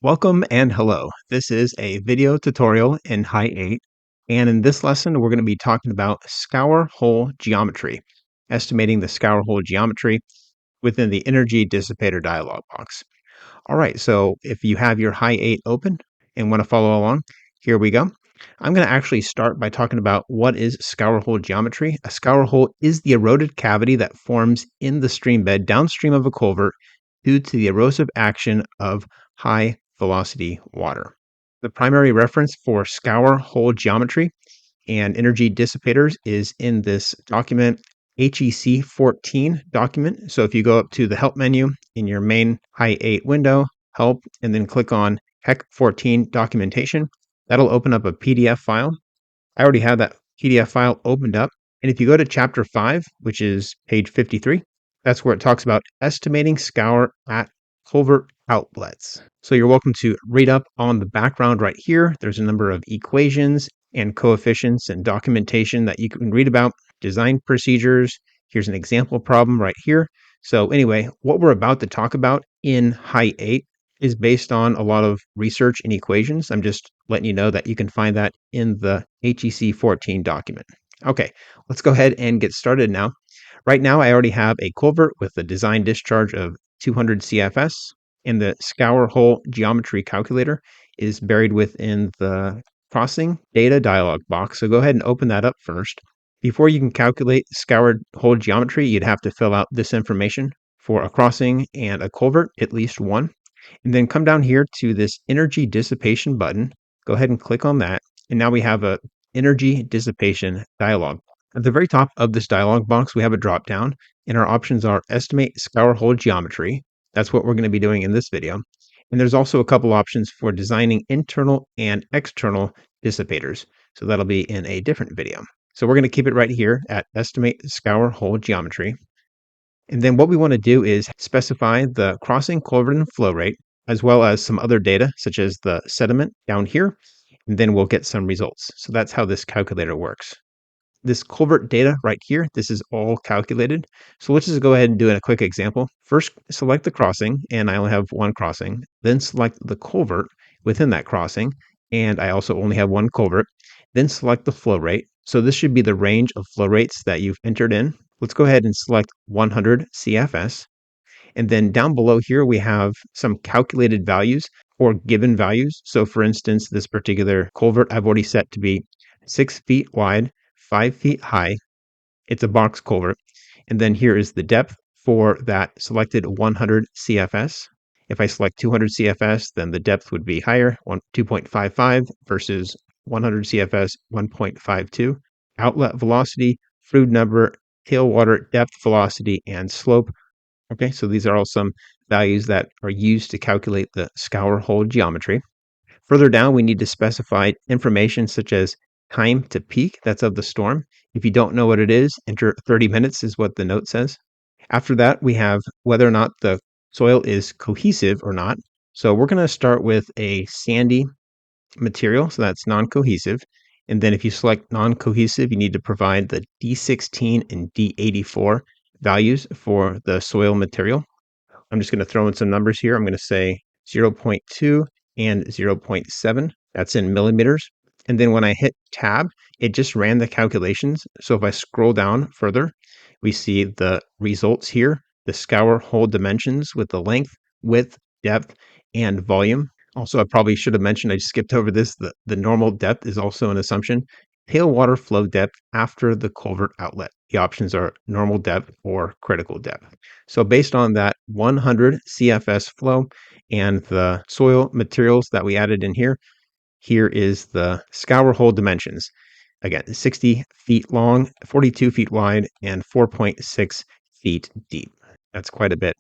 Welcome and hello. This is a video tutorial in HY-8, and in this lesson we're going to be talking about scour hole geometry, estimating the scour hole geometry within the energy dissipator dialog box. All right, so if you have your HY-8 open and want to follow along, here we go. I'm going to actually start by talking about what is scour hole geometry. A scour hole is the eroded cavity that forms in the stream bed downstream of a culvert due to the erosive action of high velocity water. The primary reference for scour hole geometry and energy dissipators is in this document, HEC14 document. So if you go up to the help menu in your main HY-8 window, help, and then click on HEC14 documentation, that'll open up a PDF file. I already have that PDF file opened up. And if you go to chapter 5, which is page 53, that's where it talks about estimating scour at culvert outlets. So you're welcome to read up on the background right here. There's a number of equations and coefficients and documentation that you can read about, design procedures. Here's an example problem right here. So anyway, what we're about to talk about in HY-8 is based on a lot of research and equations. I'm just letting you know that you can find that in the HEC14 document. Okay, let's go ahead and get started now. Right now, I already have a culvert with a design discharge of 200 CFS, and the scour hole geometry calculator is buried within the crossing data dialog box. So go ahead and open that up first. Before you can calculate scour hole geometry, you'd have to fill out this information for a crossing and a culvert, at least one. And then come down here to this energy dissipation button. Go ahead and click on that. And now we have a energy dissipation dialog. At the very top of this dialog box, we have a drop down, and our options are estimate scour hole geometry. That's what we're going to be doing in this video. And there's also a couple options for designing internal and external dissipators. So that'll be in a different video. So we're going to keep it right here at estimate scour hole geometry. And then what we want to do is specify the crossing, culvert, and flow rate, as well as some other data, such as the sediment down here, and then we'll get some results. So that's how this calculator works. This culvert data right here, this is all calculated. So let's just go ahead and do a quick example. First, select the crossing, and I only have one crossing. Then select the culvert within that crossing, and I also only have one culvert. Then select the flow rate. So this should be the range of flow rates that you've entered in. Let's go ahead and select 100 CFS. And then down below here, we have some calculated values or given values. So for instance, this particular culvert I've already set to be 6 feet wide, 5 feet high. It's a box culvert. And then here is the depth for that selected 100 CFS. If I select 200 CFS, then the depth would be higher, 2.55 versus 100 CFS, 1.52. Outlet velocity, fluid number, tailwater depth, velocity, and slope. Okay, so these are all some values that are used to calculate the scour hole geometry. Further down, we need to specify information such as time to peak, that's of the storm. If you don't know what it is, enter 30 minutes is what the note says. After that, we have whether or not the soil is cohesive or not. So we're going to start with a sandy material, so that's non-cohesive. And then if you select non-cohesive, you need to provide the D16 and D84 values for the soil material. I'm just going to throw in some numbers here. I'm going to say 0.2 and 0.7. That's in millimeters. And then when I hit tab, it just ran the calculations. So if I scroll down further, we see the results here, the scour hole dimensions with the length, width, depth, and volume. Also, I probably should have mentioned, I just skipped over this, the normal depth is also an assumption. Tailwater flow depth after the culvert outlet. The options are normal depth or critical depth. So based on that 100 CFS flow and the soil materials that we added in here, here is the scour hole dimensions. Again, 60 feet long, 42 feet wide, and 4.6 feet deep. That's quite a bit.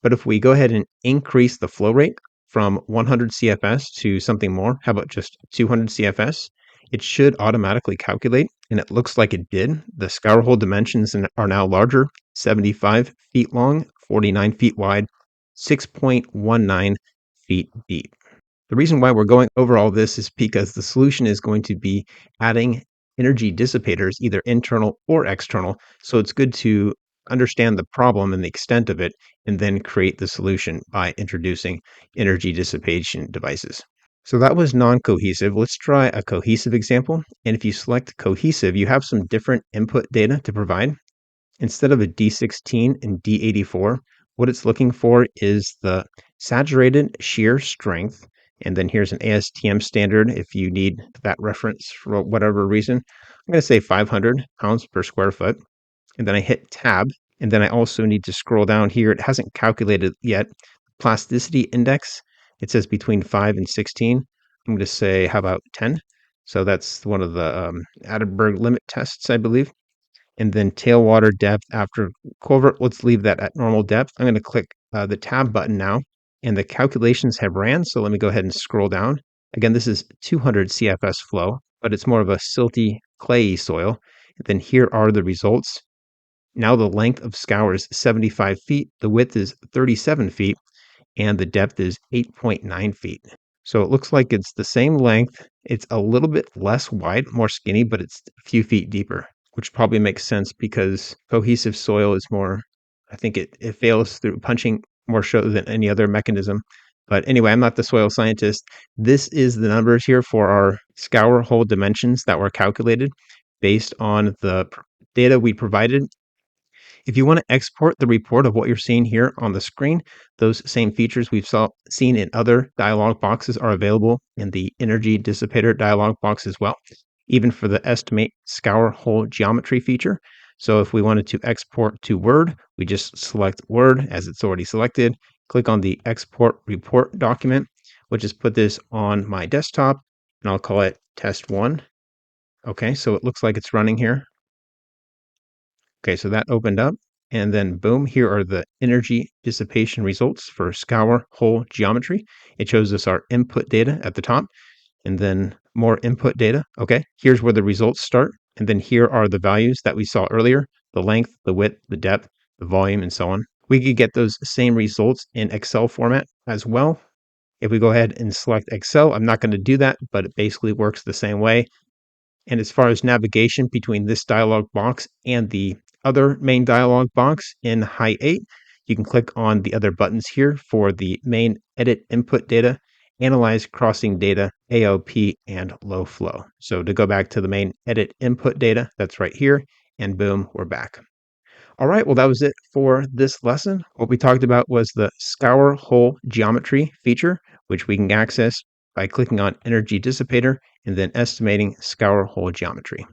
But if we go ahead and increase the flow rate from 100 CFS to something more, how about just 200 CFS? It should automatically calculate, and it looks like it did. The scour hole dimensions are now larger, 75 feet long, 49 feet wide, 6.19 feet deep. The reason why we're going over all this is because the solution is going to be adding energy dissipators, either internal or external. So it's good to understand the problem and the extent of it, and then create the solution by introducing energy dissipation devices. So that was non-cohesive. Let's try a cohesive example. And if you select cohesive, you have some different input data to provide. Instead of a D16 and D84, what it's looking for is the saturated shear strength. And then here's an ASTM standard if you need that reference for whatever reason. I'm going to say 500 pounds per square foot. And then I hit tab. And then I also need to scroll down here. It hasn't calculated yet. Plasticity index, it says between 5 and 16. I'm going to say, how about 10? So that's one of the Atterberg limit tests, I believe. And then tailwater depth after culvert, let's leave that at normal depth. I'm going to click the tab button now, and the calculations have ran. So let me go ahead and scroll down. Again, this is 200 CFS flow, but it's more of a silty, clayey soil. And then here are the results. Now the length of scour is 75 feet, the width is 37 feet, and the depth is 8.9 feet. So it looks like it's the same length. It's a little bit less wide, more skinny, but it's a few feet deeper, which probably makes sense because cohesive soil is more, I think it fails through punching more show than any other mechanism. But anyway, I'm not the soil scientist. This is the numbers here for our scour hole dimensions that were calculated based on the data we provided. If you want to export the report of what you're seeing here on the screen, those same features we've seen in other dialog boxes are available in the energy dissipator dialog box as well, even for the estimate scour hole geometry feature. So if we wanted to export to Word, we just select Word as it's already selected, click on the export report document. We'll just put this on my desktop and I'll call it test one. Okay, so it looks like it's running here. Okay, so that opened up, and then boom, here are the energy dissipation results for scour hole geometry. It shows us our input data at the top, and then more input data. Okay, here's where the results start, and then here are the values that we saw earlier, the length, the width, the depth, the volume, and so on. We could get those same results in Excel format as well. If we go ahead and select Excel, I'm not going to do that, but it basically works the same way. And as far as navigation between this dialog box and the other main dialog box in HY-8, you can click on the other buttons here for the main edit input data, analyze crossing data, AOP, and low flow. So to go back to the main edit input data, that's right here, and boom, we're back. All right, well, that was it for this lesson. What we talked about was the scour hole geometry feature, which we can access by clicking on energy dissipator and then estimating scour hole geometry.